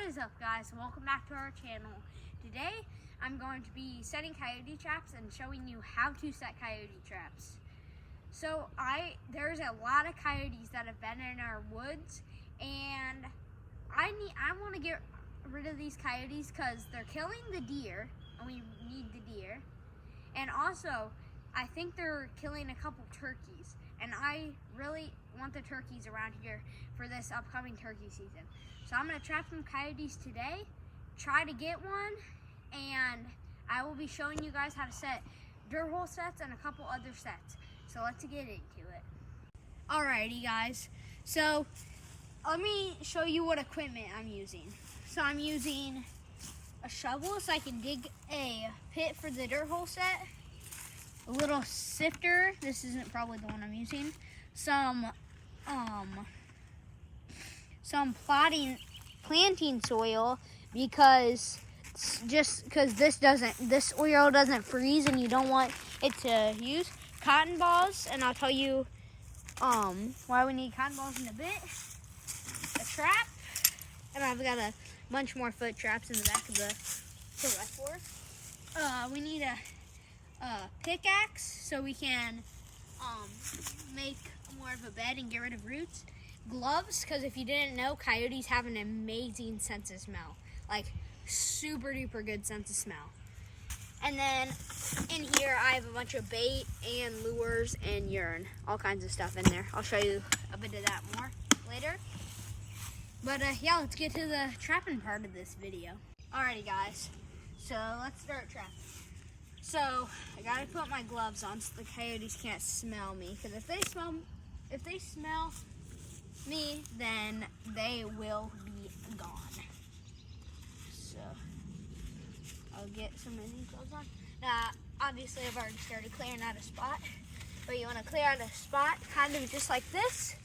What is up, guys? Welcome back to our channel. Today I'm going to be setting coyote traps and showing you how to set coyote traps. So there's a lot of coyotes that have been in our woods, and I want to get rid of these coyotes because they're killing the deer and we need the deer, and also I think they're killing a couple turkeys, and I really want the turkeys around here for this upcoming turkey season. So I'm going to trap some coyotes today, try to get one, and I will be showing you guys how to set dirt hole sets and a couple other sets. So let's get into it. Alrighty guys, so let me show you what equipment I'm using. So I'm using a shovel so I can dig a pit for the dirt hole set, a little sifter, this isn't probably the one I'm using, some planting soil because this oil doesn't freeze and you don't want it to use cotton balls, and I'll tell you why we need cotton balls in a bit. A trap, and I've got a bunch more foot traps in the back of the 4x4. We need a pickaxe so we can make more of a bed and get rid of roots. Gloves, because if you didn't know, coyotes have an amazing sense of smell, like super duper good sense of smell. And then in here I have a bunch of bait and lures and urine, all kinds of stuff in there. I'll show you a bit of that more later. But yeah, let's get to the trapping part of this video. Alrighty guys, so let's start trapping. So I gotta put my gloves on so the coyotes can't smell me, because if they smell me, then they will be gone. So I'll get some of these gloves on. Now, obviously I've already started clearing out a spot, but you want to clear out a spot kind of just like this.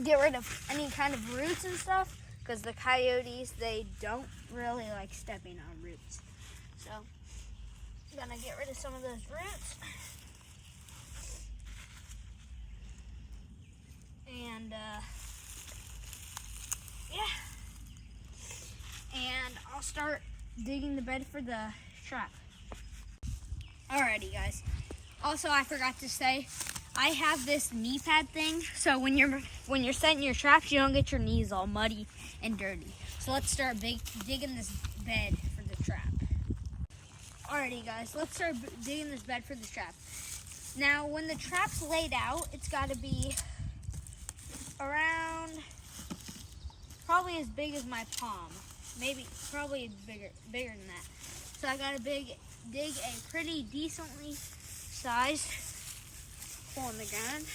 Get rid of any kind of roots and stuff, because the coyotes, they don't really like stepping on roots. So I'm gonna get rid of some of those roots. And yeah, and I'll start digging the bed for the trap. Alrighty guys, also I forgot to say, I have this knee pad thing, so when you're setting your traps, you don't get your knees all muddy and dirty. So let's start digging this bed for the trap. Alrighty guys, let's start digging this bed for the trap. Now when the trap's laid out, it's got to be around probably as big as my palm, probably bigger than that. So I gotta dig a pretty decently sized hole in the ground.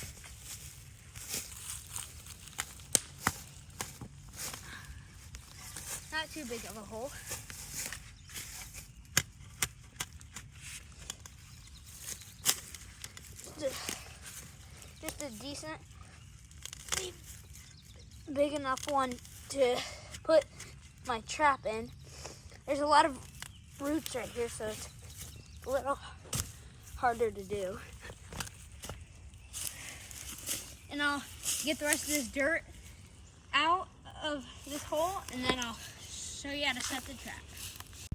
Not too big of a hole. Just a decent, big enough one to put my trap in. There's a lot of roots right here, so it's a little harder to do. And I'll get the rest of this dirt out of this hole, and then I'll show you how to set the trap.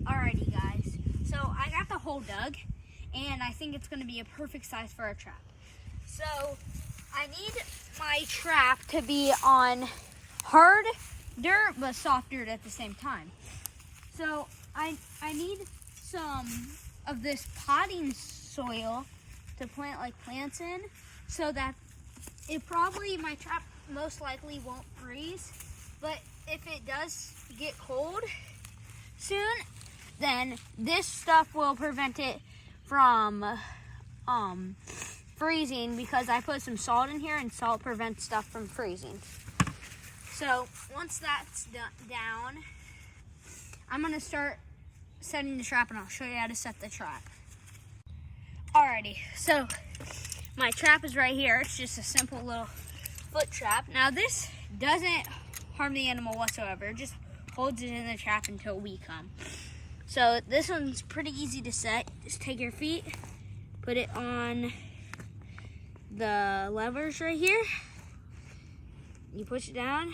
Alrighty guys, so I got the hole dug, and I think it's going to be a perfect size for our trap. So I need my trap to be on hard dirt but soft dirt at the same time. So I need some of this potting soil to plant like plants in, so that my trap most likely won't freeze, but if it does get cold soon, then this stuff will prevent it from freezing, because I put some salt in here, and salt prevents stuff from freezing. So once that's down, I'm gonna start setting the trap, and I'll show you how to set the trap. Alrighty, so my trap is right here. It's just a simple little foot trap. Now this doesn't harm the animal whatsoever. It just holds it in the trap until we come. So this one's pretty easy to set. Just take your feet, put it on the levers right here. You push it down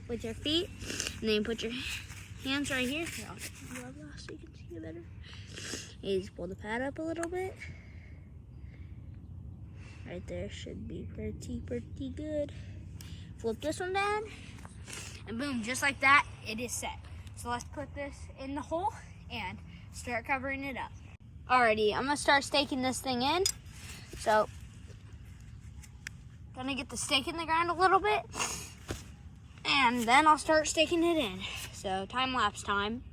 with your feet, And then you put your hands right here. Here, I'll take the glove off so you can see it better. You just pull the pad up a little bit. Right there should be pretty good. Flip this one down, and boom, just like that, it is set. So let's put this in the hole and start covering it up. Alrighty, I'm gonna start staking this thing in. So, gonna get the stake in the ground a little bit, and then I'll start staking it in. So, time-lapse time.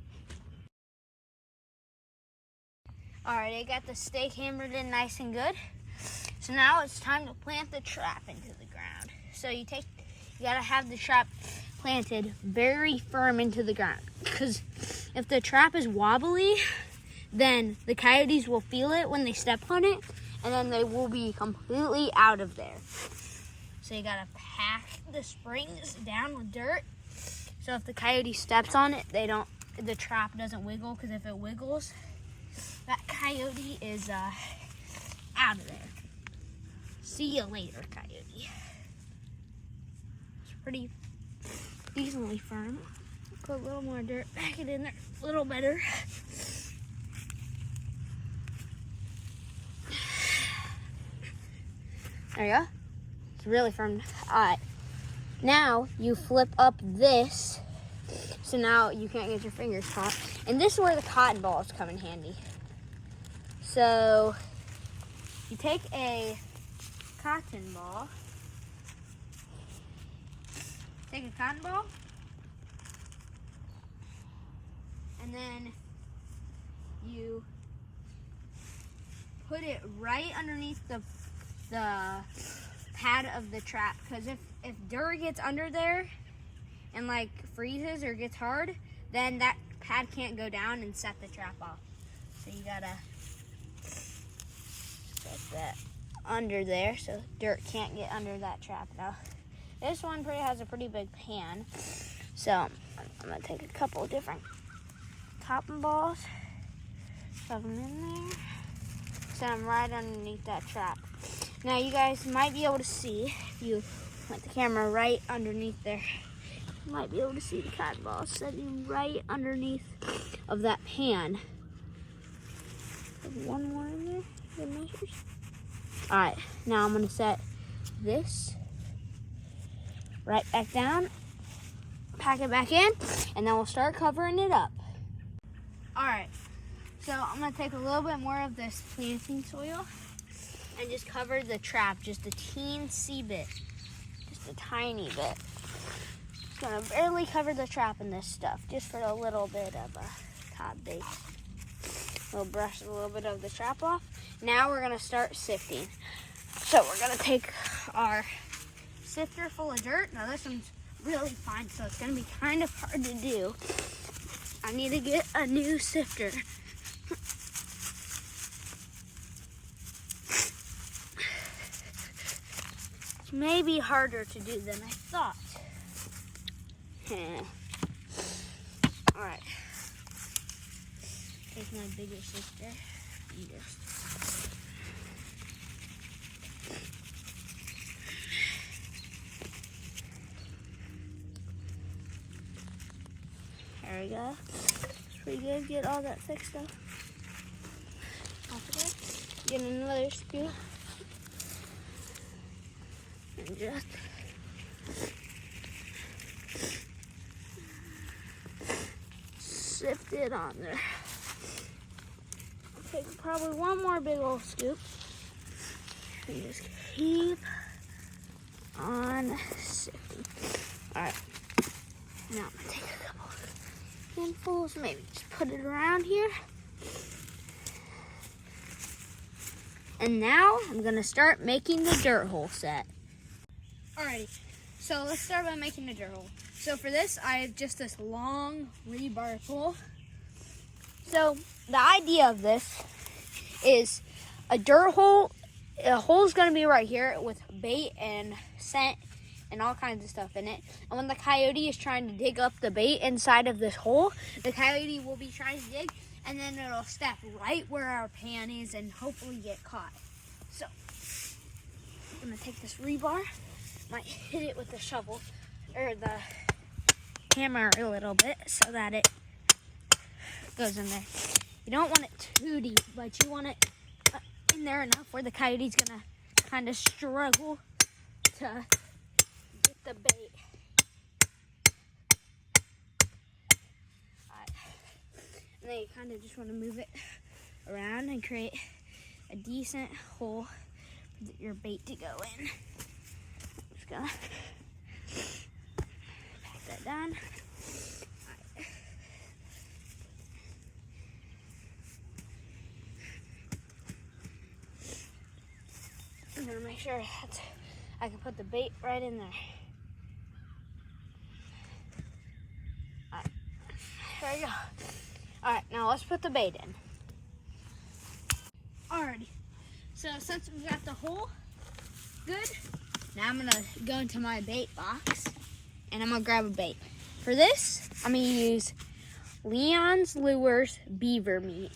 Alright, I got the stake hammered in nice and good. So now it's time to plant the trap into the ground. So you gotta have the trap planted very firm into the ground. Because if the trap is wobbly, then the coyotes will feel it when they step on it, and then they will be completely out of there. So you gotta pack the springs down with dirt. So if the coyote steps on it, the trap doesn't wiggle, because if it wiggles, that coyote is out of there. See you later, coyote. It's pretty decently firm. Put a little more dirt, pack it in there a little better. There you go. It's really firm. Alright. Now you flip up this, so now you can't get your fingers caught. And this is where the cotton balls come in handy. So you take a cotton ball. Take a cotton ball, and then you put it right underneath the pad of the trap. Because if dirt gets under there and like freezes or gets hard, then that pad can't go down and set the trap off. So you gotta set that under there so dirt can't get under that trap. Now this one has a pretty big pan, so I'm gonna take a couple of different cotton balls, shove them in there, set them right underneath that trap. Now you guys might be able to see, if you put the camera right underneath there, you might be able to see the cotton balls sitting right underneath of that pan. There's one more in there, good measures. Alright, now I'm gonna set this right back down, pack it back in, and then we'll start covering it up. Alright, so I'm gonna take a little bit more of this planting soil and just cover the trap just a teensy bit, just a tiny bit. Just gonna barely cover the trap in this stuff, just for a little bit of a top base. We'll brush a little bit of the trap off. Now we're gonna start sifting. So we're gonna take our sifter full of dirt. Now this one's really fine, so it's gonna be kind of hard to do. I need to get a new sifter. It's maybe harder to do than I thought. All right. Take my bigger sifter. There we go. It's pretty good. Get all that thick stuff off of there. Get another scoop. And just sift it on there. Take probably one more big old scoop. And just keep on sifting. Alright. Now I'm gonna take a couple handfuls, maybe just put it around here. And now I'm gonna start making the dirt hole set. Alrighty, so let's start by making the dirt hole. So for this, I have just this long rebar pole. So the idea of this is a dirt hole. A hole's gonna be right here with bait and scent and all kinds of stuff in it. And when the coyote is trying to dig up the bait inside of this hole, the coyote will be trying to dig, and then it'll step right where our pan is and hopefully get caught. So I'm gonna take this rebar, might hit it with the shovel or the hammer a little bit so that it goes in there. You don't want it too deep, but you want it in there enough where the coyote's gonna kind of struggle to get the bait. Alright. And then you kind of just want to move it around and create a decent hole for your bait to go in. I'm just gonna pack that down. I'm gonna make sure that I can put the bait right in there. Alright, there we go. Alright, now let's put the bait in. Alrighty, so since we got the hole good, now I'm gonna go into my bait box and I'm gonna grab a bait. For this, I'm gonna use Leon's Lures Beaver Meat.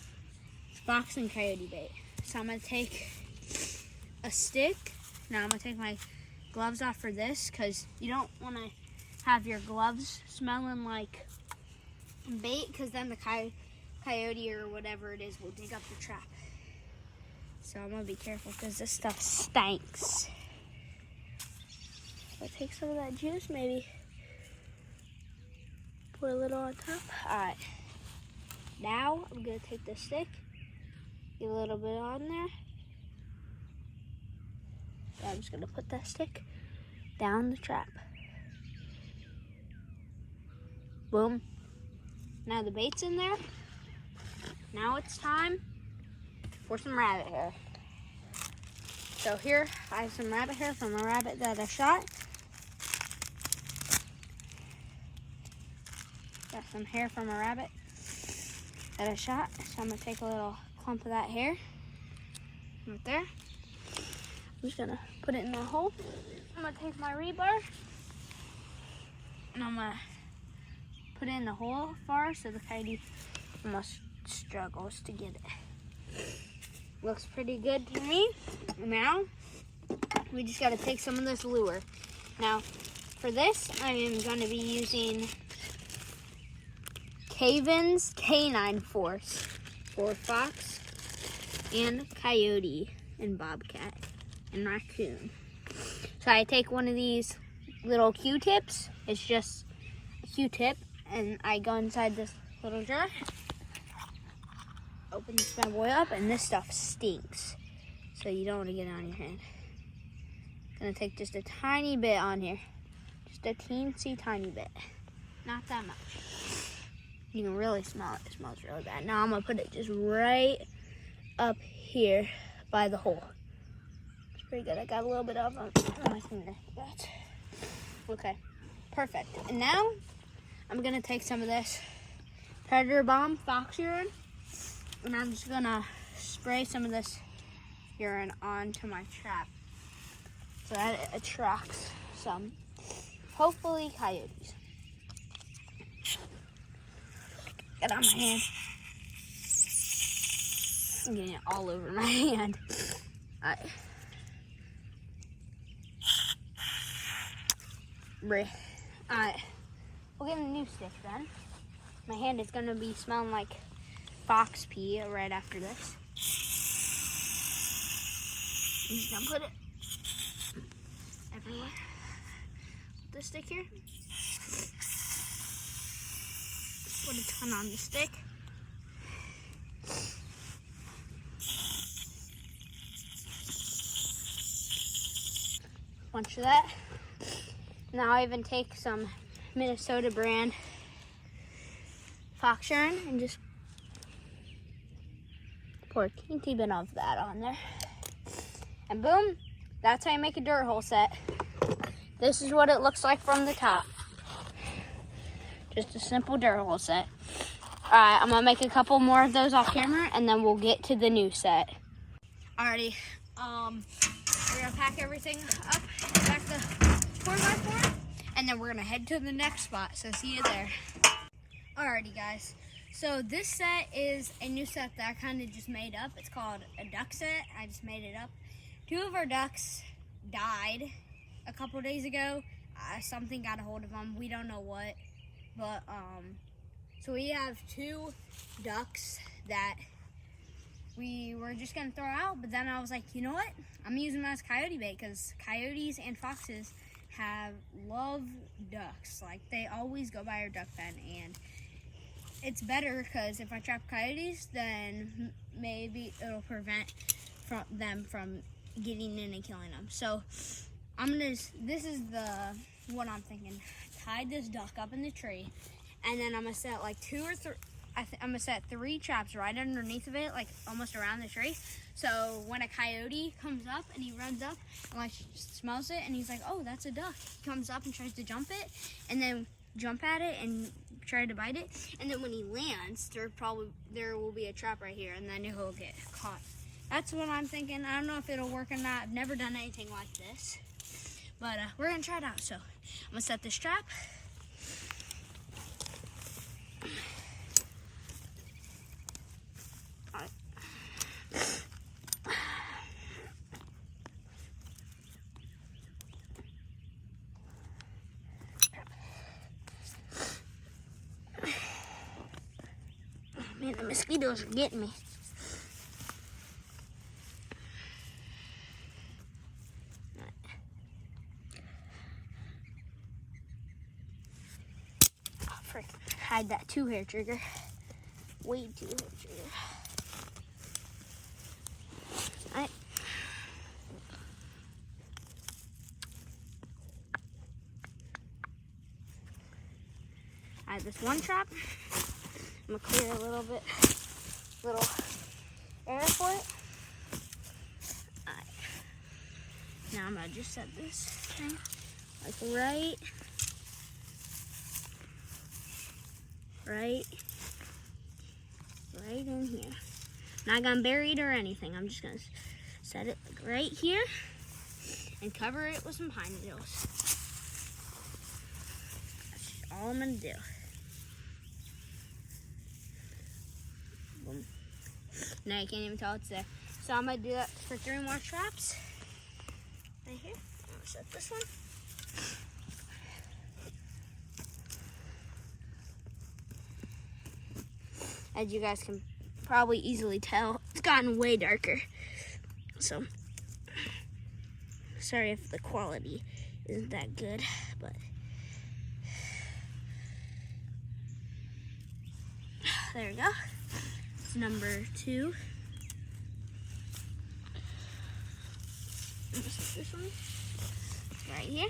It's fox and coyote bait. So I'm gonna take a stick. Now I'm gonna take my gloves off for this because you don't want to have your gloves smelling like bait, because then the coyote or whatever it is will dig up the trap. So I'm gonna be careful because this stuff stinks. I'll take some of that juice, maybe put a little on top. Alright, now I'm gonna take the stick, get a little bit on there. I'm just gonna put that stick down the trap. Boom. Now the bait's in there. Now it's time for some rabbit hair. So here I have some rabbit hair from a rabbit that I shot. Got some hair from a rabbit that I shot. So I'm gonna take a little clump of that hair right there. I'm just gonna put it in that hole. I'm gonna take my rebar and I'm gonna put it in the hole far so the coyote almost struggles to get it. Looks pretty good to me. Now, we just gotta take some of this lure. Now, for this, I am gonna be using Caven's Canine Force for fox and coyote and bobcat and raccoon. So I take one of these little Q-tips. It's just a Q-tip, and I go inside this little jar, open this bad boy up, and this stuff stinks. So you don't want to get it on your hand. Gonna take just a tiny bit on here. Just a teensy tiny bit. Not that much. You can really smell it. It smells really bad. Now I'm gonna put it just right up here by the hole. It's pretty good. I got a little bit of on my finger. But okay, perfect. And now I'm gonna take some of this Predator Bomb fox urine, and I'm just gonna spray some of this urine onto my trap so that it attracts some, hopefully, coyotes. Get on my hand. I'm getting it all over my hand. Alright. Alright. We'll get a new stick then. My hand is gonna be smelling like fox pee right after this. I'm just gonna put it everywhere. Put the stick here. Put a ton on the stick. Bunch of that. Now I even take some Minnesota brand fox urine and just pour a teeny bit of that on there. And boom, that's how you make a dirt hole set. This is what it looks like from the top. Just a simple dirt hole set. Alright, I'm gonna make a couple more of those off camera and then we'll get to the new set. Alrighty, we're gonna pack everything up back to 4x4 and then we're gonna head to the next spot, so see you there. Alrighty guys, so this set is a new set that I kind of just made up. It's called a duck set. I just made it up. 2 of our ducks died a couple days ago. Something got a hold of them. We don't know what. But so we have 2 ducks that we were just gonna throw out, but then I was like, you know what? I'm using them as coyote bait because coyotes and foxes love ducks. Like, they always go by our duck pen, and it's better because if I trap coyotes, then maybe it'll prevent them from getting in and killing them. So this is what I'm thinking. Tie this duck up in the tree, and then I'm gonna set like 2 or 3. I'm gonna set 3 traps right underneath of it, like almost around the tree. So when a coyote comes up and he runs up and like smells it and he's like, oh, that's a duck. He comes up and tries to jump it, and then jump at it and try to bite it. And then when he lands, there will be a trap right here, and then he'll get caught. That's what I'm thinking. I don't know if it'll work or not. I've never done anything like this, but we're gonna try it out. So I'm gonna set this trap. Man, the mosquitoes are getting me. Oh, frick. Hide that 2-hair trigger. Way 2-hair trigger. Alright. I have this one trap. I'm gonna clear a little air for it. Alright. Now I'm gonna just set this thing like right in here. Not gonna bury it or anything. I'm just gonna set it like right here and cover it with some pine needles. That's all I'm gonna do. Boom. Now you can't even tell it's there. So I'm gonna do that for 3 more traps. Right here. I'm gonna set this one. As you guys can probably easily tell, it's gotten way darker. So, sorry if the quality isn't that good, but there we go. It's number 2. I'm gonna set this one right here.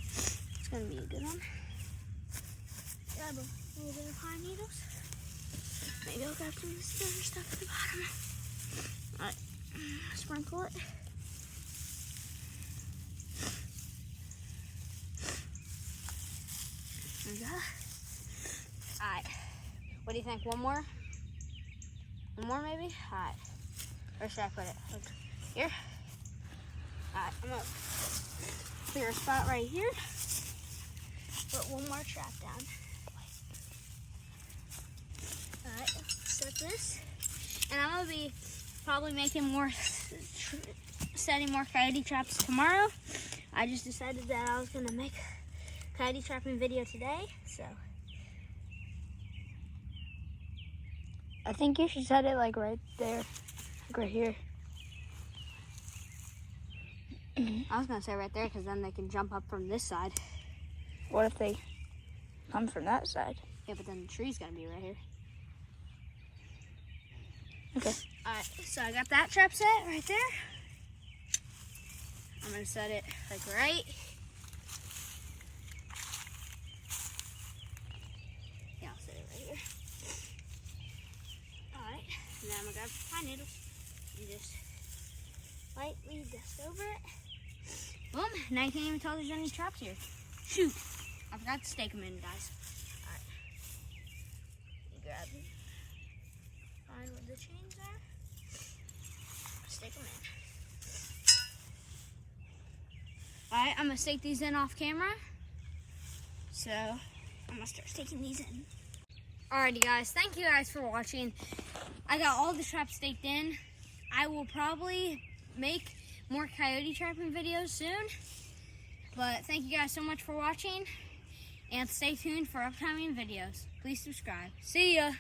It's gonna be a good one. Grab a little bit of pine needles. Maybe I'll grab some of this other stuff at the bottom. Alright, sprinkle it. There we go. Alright, what do you think? One more? One more maybe? Alright, where should I put it? Like here? Alright, I'm gonna clear a spot right here. Put one more trap down. Alright, set this. And I'm gonna be probably making setting more coyote traps tomorrow. I just decided that I was gonna make a coyote trapping video today, so. I think you should set it like right there, like right here. I was gonna say right there because then they can jump up from this side. What if they come from that side? Yeah, but then the tree's gonna be right here. Okay. Alright, so I got that trap set right there. I'm gonna set it like right. Yeah, I'll set it right here. Alright, and then I'm gonna grab some pine needles and just lightly dust over it. Boom, now you can't even tell there's any traps here. Shoot, I forgot to stake them in, guys. Alright, you grab them. Find where the chains are. Stick them in. Alright, I'm gonna stake these in off camera. So I'm gonna start staking these in. Alrighty guys, thank you guys for watching. I got all the traps staked in. I will probably make more coyote trapping videos soon. But thank you guys so much for watching. And stay tuned for upcoming videos. Please subscribe. See ya!